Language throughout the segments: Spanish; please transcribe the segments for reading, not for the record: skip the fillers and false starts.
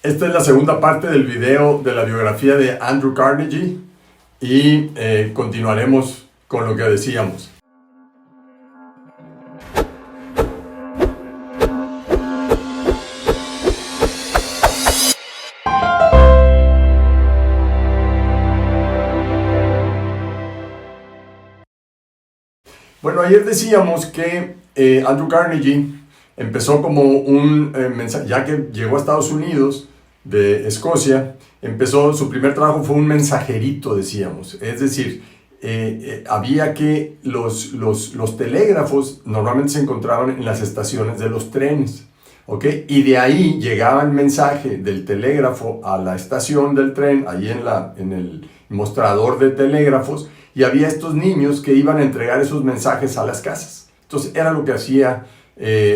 Esta es la segunda parte del video de la biografía de Andrew Carnegie y continuaremos con lo que decíamos. Bueno, ayer decíamos que Andrew Carnegie empezó como un mensaje, ya que llegó a Estados Unidos de Escocia, su primer trabajo fue un mensajerito, decíamos. Es decir, había que los telégrafos normalmente se encontraban en las estaciones de los trenes, ¿ok? Y de ahí llegaba el mensaje del telégrafo a la estación del tren, ahí en el mostrador de telégrafos, y había estos niños que iban a entregar esos mensajes a las casas. Entonces era lo que hacía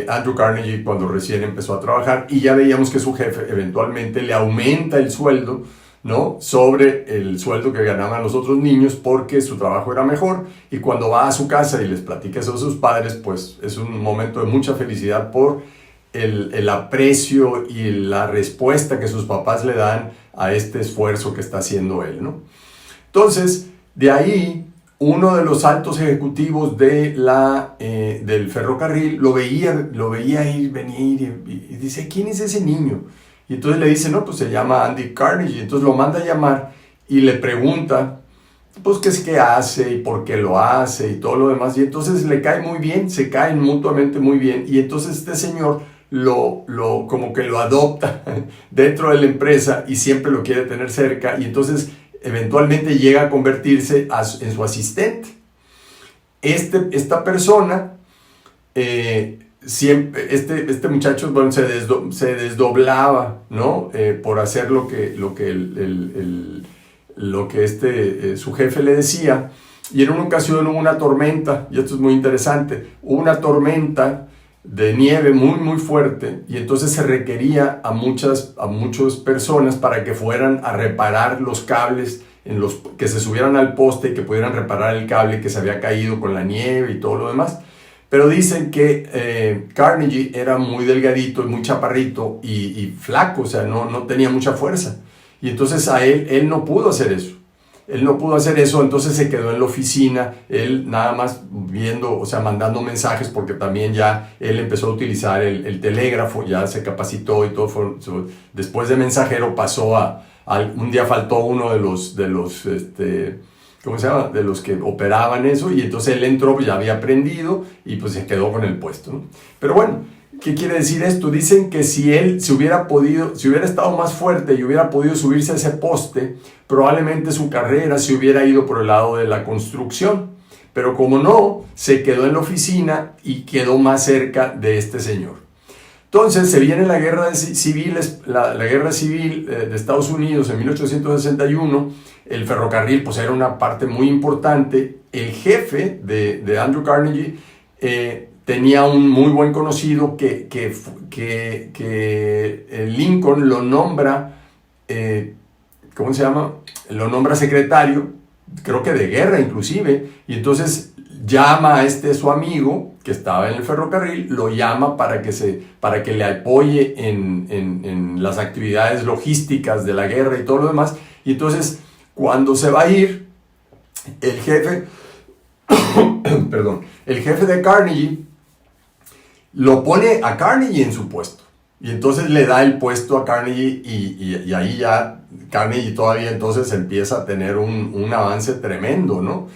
Andrew Carnegie cuando recién empezó a trabajar, y ya veíamos que su jefe eventualmente le aumenta el sueldo, ¿no?, sobre el sueldo que ganaban los otros niños, porque su trabajo era mejor. Y cuando va a su casa y les platica eso a sus padres, pues es un momento de mucha felicidad por el aprecio y la respuesta que sus papás le dan a este esfuerzo que está haciendo él, ¿no? Entonces, de ahí, uno de los altos ejecutivos del ferrocarril lo veía ir, venir, y dice: ¿quién es ese niño? Y entonces le dice: no, pues se llama Andy Carnegie. Entonces lo manda a llamar y le pregunta, pues, qué hace y por qué lo hace y todo lo demás. Y entonces le cae muy bien, se caen mutuamente muy bien. Y entonces este señor como que lo adopta dentro de la empresa y siempre lo quiere tener cerca. Y entonces eventualmente llega a convertirse en su asistente. Esta persona, este muchacho, bueno, se desdoblaba, ¿no? Por hacer lo que su jefe le decía. Y en una ocasión hubo una tormenta, y esto es muy interesante, hubo una tormenta de nieve muy muy fuerte, y entonces se requería a muchas personas para que fueran a reparar los cables, que se subieran al poste y que pudieran reparar el cable que se había caído con la nieve y todo lo demás. Pero dicen que Carnegie era muy delgadito y muy chaparrito y flaco, o sea, no tenía mucha fuerza. Y entonces él no pudo hacer eso. Entonces se quedó en la oficina, él nada más viendo, o sea, mandando mensajes, porque también ya él empezó a utilizar el telégrafo, ya se capacitó y todo. Después de mensajero pasó un día faltó uno de los ¿cómo se llama?, de los que operaban eso, y entonces él entró, pues ya había aprendido y pues se quedó con el puesto, ¿no? Pero bueno, ¿qué quiere decir esto? Dicen que si él si hubiera estado más fuerte y hubiera podido subirse a ese poste, probablemente su carrera se hubiera ido por el lado de la construcción. Pero como no, se quedó en la oficina y quedó más cerca de este señor. Entonces se viene la guerra civil de Estados Unidos en 1861. El ferrocarril pues era una parte muy importante. El jefe de Andrew Carnegie tenía un muy buen conocido que Lincoln lo nombra, ¿cómo se llama? Lo nombra secretario, creo que de guerra inclusive, y entonces llama a su amigo que estaba en el ferrocarril, lo llama para que le apoye en las actividades logísticas de la guerra y todo lo demás. Y entonces, cuando se va a ir, el jefe de Carnegie lo pone a Carnegie en su puesto. Y entonces le da el puesto a Carnegie, y ahí ya Carnegie todavía entonces empieza a tener un avance tremendo, ¿no?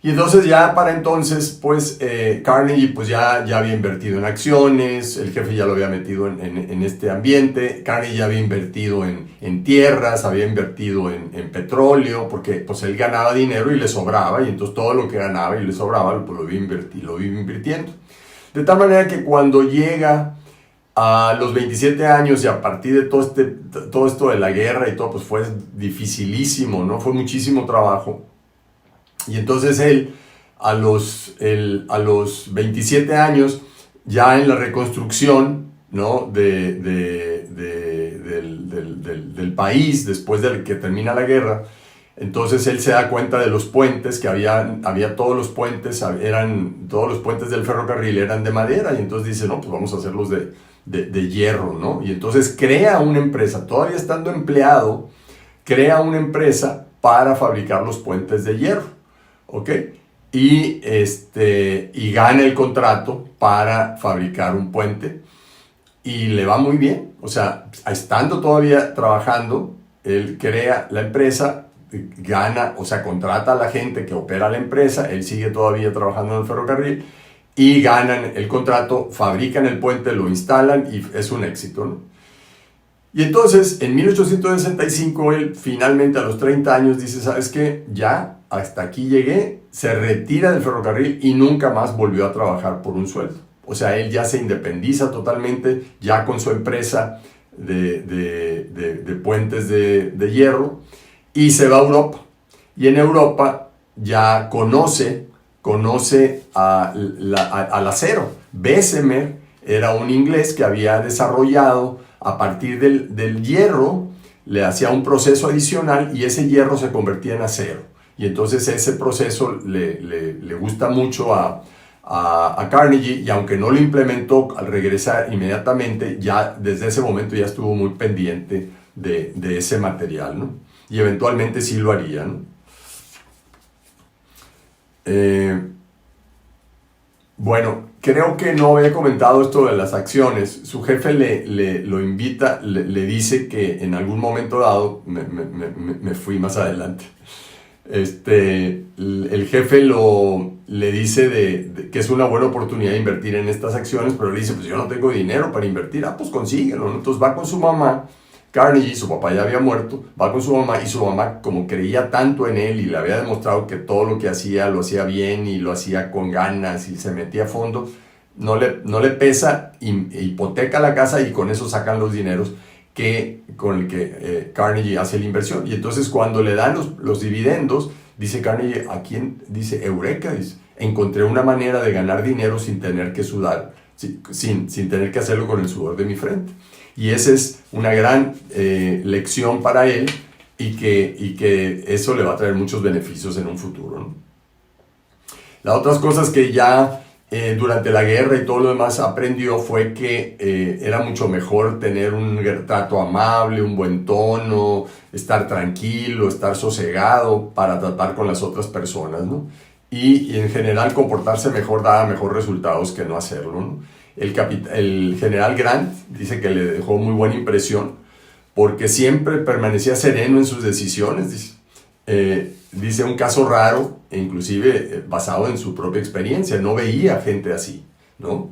Y entonces ya para entonces, pues Carnegie pues ya había invertido en acciones, el jefe ya lo había metido en este ambiente. Carnegie ya había invertido en tierras, había invertido en petróleo, porque pues él ganaba dinero y le sobraba, y entonces todo lo que ganaba y le sobraba pues lo iba invirtiendo. De tal manera que cuando llega a los 27 años, y a partir de todo esto de la guerra y todo, pues fue dificilísimo, ¿no? Fue muchísimo trabajo. Y entonces él, a los 27 años, ya en la reconstrucción, ¿no?, del país, después de que termina la guerra, entonces él se da cuenta de los puentes, que había todos los puentes del ferrocarril eran de madera, y entonces dice: no, pues vamos a hacerlos de hierro, ¿no? Y entonces crea una empresa, todavía estando empleado, crea una empresa para fabricar los puentes de hierro, ¿ok? Y gana el contrato para fabricar un puente y le va muy bien. O sea, estando todavía trabajando, él crea la empresa, gana, o sea, contrata a la gente que opera la empresa, él sigue todavía trabajando en el ferrocarril y ganan el contrato, fabrican el puente, lo instalan y es un éxito, ¿no? Y entonces, en 1865, él finalmente a los 30 años dice, ¿sabes qué? Ya, hasta aquí llegué, se retira del ferrocarril y nunca más volvió a trabajar por un sueldo. O sea, él ya se independiza totalmente, ya con su empresa de puentes de hierro, y se va a Europa. Y en Europa ya conoce al acero. Bessemer era un inglés que había desarrollado a partir del hierro, le hacía un proceso adicional y ese hierro se convertía en acero. Y entonces ese proceso le gusta mucho a Carnegie, y aunque no lo implementó al regresar inmediatamente, ya desde ese momento ya estuvo muy pendiente de ese material, ¿no? Y eventualmente sí lo haría, ¿no? Bueno, creo que no había comentado esto de las acciones. Su jefe lo invita, le dice que en algún momento dado, me fui más adelante, el jefe le dice que es una buena oportunidad de invertir en estas acciones, pero le dice, pues yo no tengo dinero para invertir. Pues consíguelo, ¿no? Entonces va con su mamá. Carnegie, su papá ya había muerto, va con su mamá, y su mamá, como creía tanto en él y le había demostrado que todo lo que hacía lo hacía bien y lo hacía con ganas y se metía a fondo, no le pesa, hipoteca la casa y con eso sacan los dineros con el que Carnegie hace la inversión. Y entonces cuando le dan los dividendos, dice Carnegie, dice, Eureka, dice, encontré una manera de ganar dinero sin tener que sudar, sin tener que hacerlo con el sudor de mi frente. Y esa es una gran lección para él, y que eso le va a traer muchos beneficios en un futuro, ¿no? Las otras cosas que ya durante la guerra y todo lo demás aprendió fue que era mucho mejor tener un trato amable, un buen tono, estar tranquilo, estar sosegado para tratar con las otras personas, ¿no? Y en general comportarse mejor daba mejores resultados que no hacerlo, ¿no? El general Grant dice que le dejó muy buena impresión porque siempre permanecía sereno en sus decisiones. Dice un caso raro, e inclusive basado en su propia experiencia, no veía gente así, ¿no?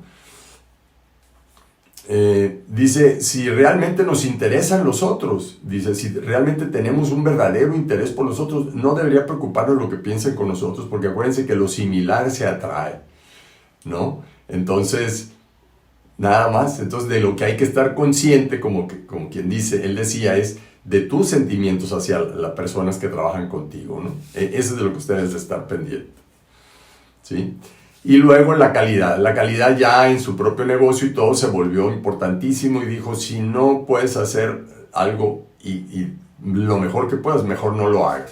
Dice, si realmente nos interesan los otros, dice, si realmente tenemos un verdadero interés por los otros, no debería preocuparnos lo que piensen con nosotros, porque acuérdense que lo similar se atrae, ¿no? Entonces, nada más. Entonces, de lo que hay que estar consciente, como quien dice, él decía, es de tus sentimientos hacia las personas que trabajan contigo, ¿no? Eso es de lo que ustedes deben estar pendientes, ¿sí? Y luego la calidad ya en su propio negocio y todo se volvió importantísimo, y dijo, si no puedes hacer algo y lo mejor que puedas, mejor no lo hagas,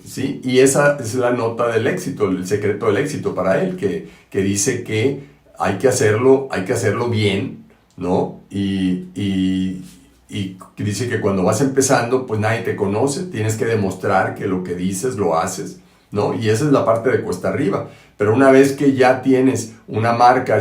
¿sí? Y esa es la nota del éxito, el secreto del éxito para él, que dice que hay que hacerlo bien, ¿no? Y dice que cuando vas empezando, pues nadie te conoce, tienes que demostrar que lo que dices lo haces, ¿no? Y esa es la parte de cuesta arriba. Pero una vez que ya tienes una marca,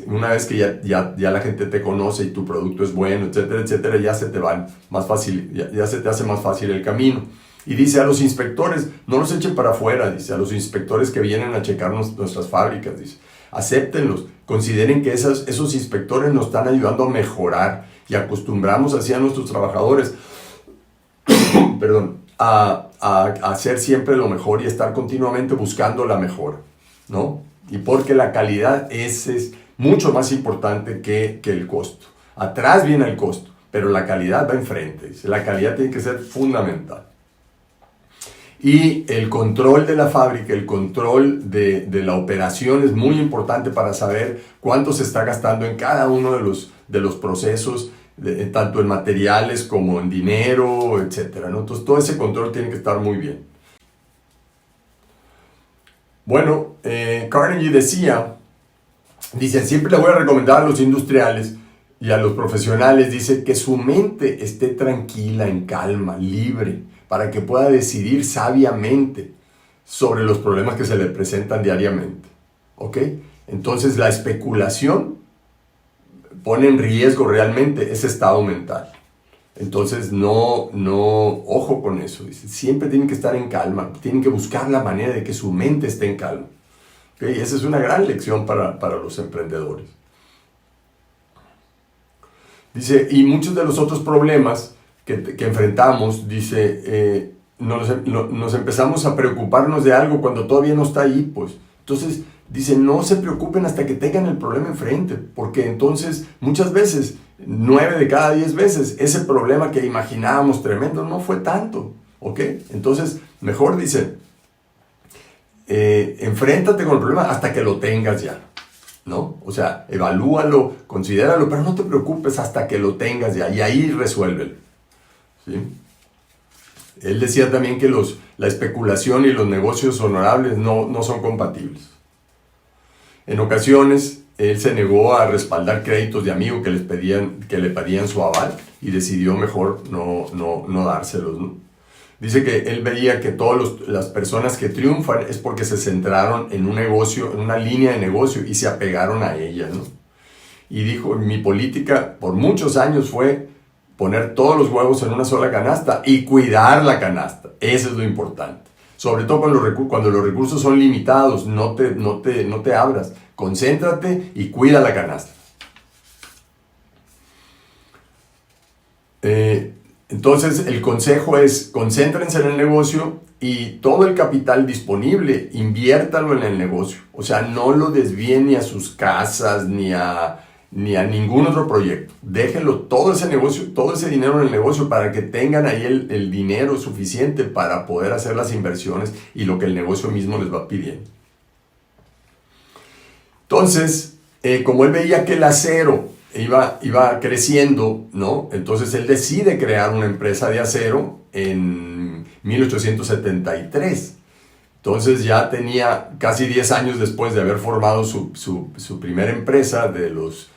una vez que ya la gente te conoce y tu producto es bueno, etcétera, etcétera, ya se te va más fácil, ya se te hace más fácil el camino. Y dice a los inspectores, no los echen para afuera, dice, a los inspectores que vienen a checar nuestras fábricas, dice, acéptenlos, consideren que esos inspectores nos están ayudando a mejorar, y acostumbramos así a nuestros trabajadores perdón, a hacer siempre lo mejor y estar continuamente buscando la mejora, ¿no? Y porque la calidad es mucho más importante que el costo. Atrás viene el costo, pero la calidad va enfrente, dice, la calidad tiene que ser fundamental. Y el control de la fábrica, el control de la operación es muy importante para saber cuánto se está gastando en cada uno de los procesos, tanto en materiales como en dinero, etc., ¿no? Entonces todo ese control tiene que estar muy bien. Bueno, Carnegie dice, siempre le voy a recomendar a los industriales y a los profesionales dice que su mente esté tranquila, en calma, libre, para que pueda decidir sabiamente sobre los problemas que se le presentan diariamente. ¿Ok? Entonces la especulación pone en riesgo realmente ese estado mental. Entonces ojo con eso. Dice, siempre tienen que estar en calma, tienen que buscar la manera de que su mente esté en calma. ¿Okay? Esa es una gran lección para los emprendedores. Dice, y muchos de los otros problemas que enfrentamos, dice, nos empezamos a preocuparnos de algo cuando todavía no está ahí, pues. Entonces, dice, no se preocupen hasta que tengan el problema enfrente, porque entonces muchas veces, 9 de cada 10 veces, ese problema que imaginábamos tremendo no fue tanto, ¿ok? Entonces, mejor dice, enfréntate con el problema hasta que lo tengas ya, ¿no? O sea, evalúalo, considéralo, pero no te preocupes hasta que lo tengas ya, y ahí resuélvelo, ¿sí? Él decía también que la especulación y los negocios honorables no son compatibles. En ocasiones, él se negó a respaldar créditos de amigos que le pedían su aval y decidió mejor no dárselos, ¿no? Dice que él veía que todas las personas que triunfan es porque se centraron en un negocio, en una línea de negocio y se apegaron a ella, ¿no? Y dijo, mi política por muchos años fue poner todos los huevos en una sola canasta y cuidar la canasta. Eso es lo importante. Sobre todo cuando los recursos son limitados, no te abras. Concéntrate y cuida la canasta. Entonces, el consejo es, concéntrense en el negocio y todo el capital disponible, inviértalo en el negocio. O sea, no lo desvíen ni a sus casas, ni a ningún otro proyecto. Déjenlo todo ese negocio, todo ese dinero en el negocio para que tengan ahí el dinero suficiente para poder hacer las inversiones y lo que el negocio mismo les va pidiendo. Entonces, como él veía que el acero iba creciendo, ¿no? Entonces él decide crear una empresa de acero en 1873. Entonces ya tenía casi 10 años después de haber formado su primera empresa de los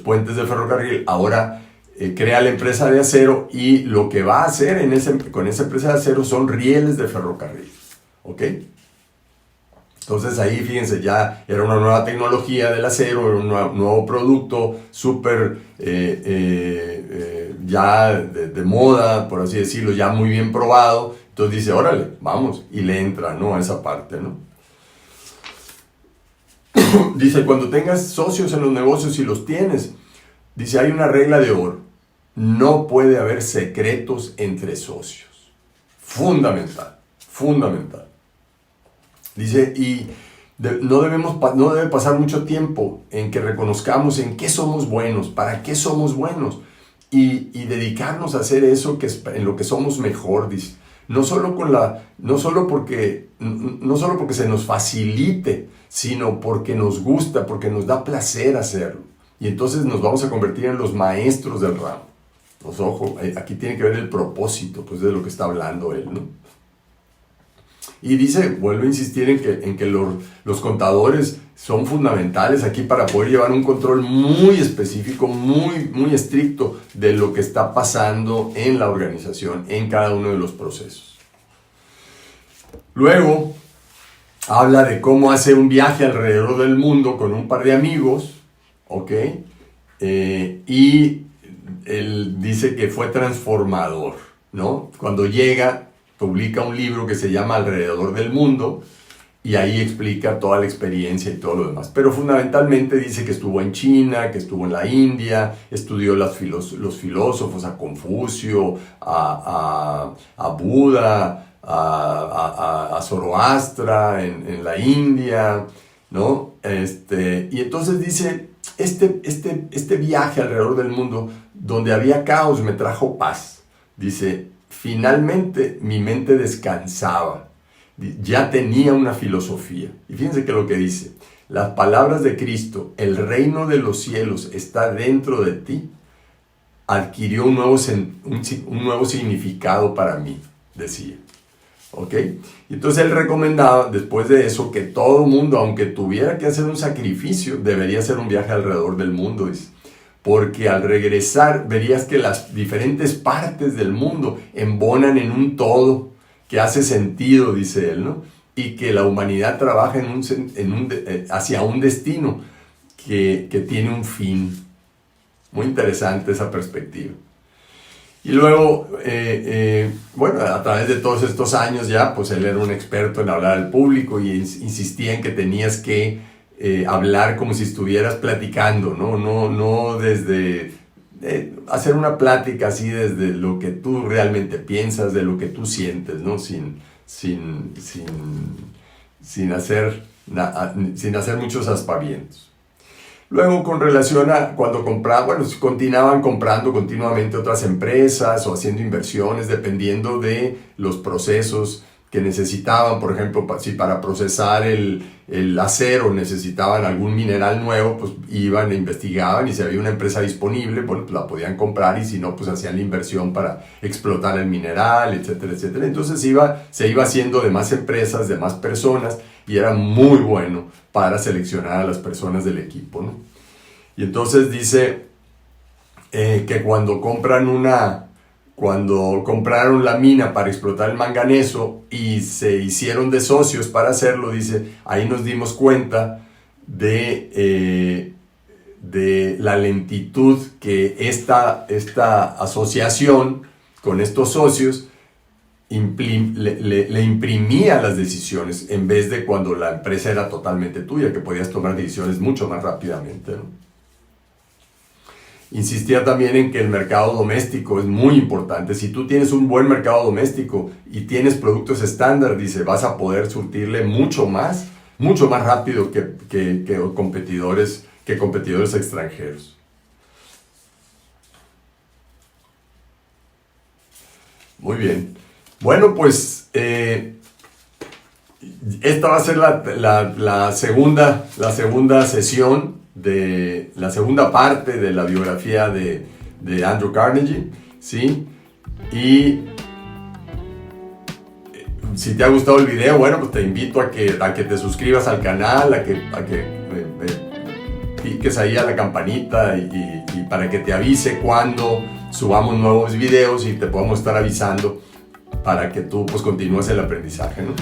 puentes de ferrocarril. Ahora crea la empresa de acero y lo que va a hacer con esa empresa de acero son rieles de ferrocarril. ¿Ok? Entonces ahí, fíjense, ya era una nueva tecnología del acero, era un nuevo producto súper ya de moda, por así decirlo, ya muy bien probado. Entonces dice, órale, vamos, y le entra, ¿no?, a esa parte, ¿no? Dice, cuando tengas socios en los negocios, si los tienes, dice, hay una regla de oro. No puede haber secretos entre socios. Fundamental, fundamental. Dice, y no debe pasar mucho tiempo en que reconozcamos en qué somos buenos, para qué somos buenos, y dedicarnos a hacer eso en lo que somos mejor, dice. No solo porque se nos facilite, sino porque nos gusta, porque nos da placer hacerlo. Y entonces nos vamos a convertir en los maestros del ramo. Pues ojo, aquí tiene que ver el propósito, pues de lo que está hablando él, ¿no? Y dice, vuelve a insistir en que los contadores son fundamentales aquí para poder llevar un control muy específico, muy, muy estricto de lo que está pasando en la organización, en cada uno de los procesos. Luego, habla de cómo hace un viaje alrededor del mundo con un par de amigos, ¿ok? Y él dice que fue transformador, ¿no? Cuando llega, publica un libro que se llama Alrededor del Mundo y ahí explica toda la experiencia y todo lo demás. Pero fundamentalmente dice que estuvo en China, que estuvo en la India, estudió los filósofos, a Confucio, a Buda, a Zoroastra en la India, ¿no? Y entonces dice, este viaje alrededor del mundo, donde había caos, me trajo paz. Dice, finalmente mi mente descansaba, ya tenía una filosofía. Y fíjense que lo que dice, las palabras de Cristo, el reino de los cielos está dentro de ti, adquirió un nuevo significado para mí, decía. ¿Ok? Y entonces él recomendaba, después de eso, que todo mundo, aunque tuviera que hacer un sacrificio, debería hacer un viaje alrededor del mundo, dice. porque al regresar verías que las diferentes partes del mundo embonan en un todo que hace sentido, dice él, ¿no? Y que la humanidad trabaja hacia un destino que tiene un fin. Muy interesante esa perspectiva. Y luego, bueno, a través de todos estos años ya, pues él era un experto en hablar al público y insistía en que tenías que hablar como si estuvieras platicando, no desde hacer una plática así desde lo que tú realmente piensas, de lo que tú sientes, ¿no? Sin hacer muchos aspavientos. Luego, con relación a cuando compraban, bueno, continuaban comprando continuamente otras empresas o haciendo inversiones dependiendo de los procesos que necesitaban. Por ejemplo, si para procesar el acero necesitaban algún mineral nuevo, pues iban e investigaban, y si había una empresa disponible, bueno, pues la podían comprar, y si no, pues hacían la inversión para explotar el mineral, etcétera, etcétera. Entonces se iba haciendo de más empresas, de más personas, y era muy bueno para seleccionar a las personas del equipo, ¿no? Y entonces dice que cuando compraron la mina para explotar el manganeso y se hicieron de socios para hacerlo, dice, ahí nos dimos cuenta de la lentitud que esta asociación con estos socios le imprimía las decisiones, en vez de cuando la empresa era totalmente tuya, que podías tomar decisiones mucho más rápidamente, ¿no? Insistía también en que el mercado doméstico es muy importante. Si tú tienes un buen mercado doméstico y tienes productos estándar, dice, vas a poder surtirle mucho más rápido que competidores extranjeros. Muy bien. Bueno, pues esta va a ser la segunda sesión de la segunda parte de la biografía de Andrew Carnegie, ¿sí? Y si te ha gustado el video, bueno, pues te invito a que te suscribas al canal, a que piques ahí a la campanita y para que te avise cuando subamos nuevos videos y te podamos estar avisando para que tú pues continúes el aprendizaje, ¿no?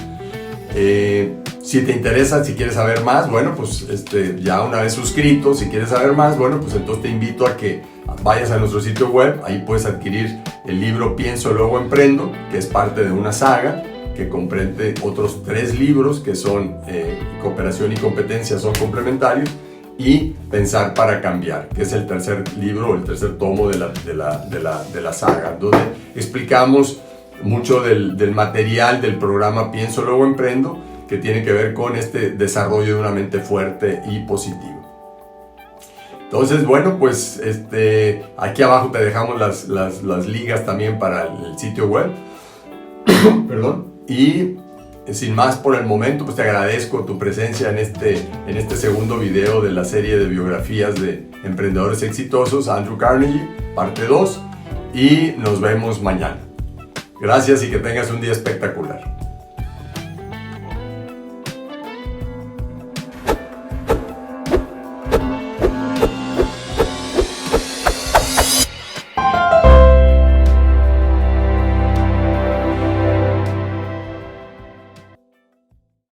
Si te interesa, si quieres saber más, bueno, pues ya una vez suscrito, si quieres saber más, bueno, pues entonces te invito a que vayas a nuestro sitio web. Ahí puedes adquirir el libro Pienso, Luego Emprendo, que es parte de una saga que comprende otros 3 libros que son Cooperación y Competencia son complementarios, y Pensar para Cambiar, que es el tercer libro, el tercer tomo de la saga, donde explicamos mucho del material del programa Pienso, Luego Emprendo, que tiene que ver con este desarrollo de una mente fuerte y positiva. Entonces, bueno, pues aquí abajo te dejamos las ligas también para el sitio web. Perdón. Y sin más por el momento, pues te agradezco tu presencia en este segundo video de la serie de biografías de emprendedores exitosos, Andrew Carnegie, parte 2, y nos vemos mañana. Gracias y que tengas un día espectacular.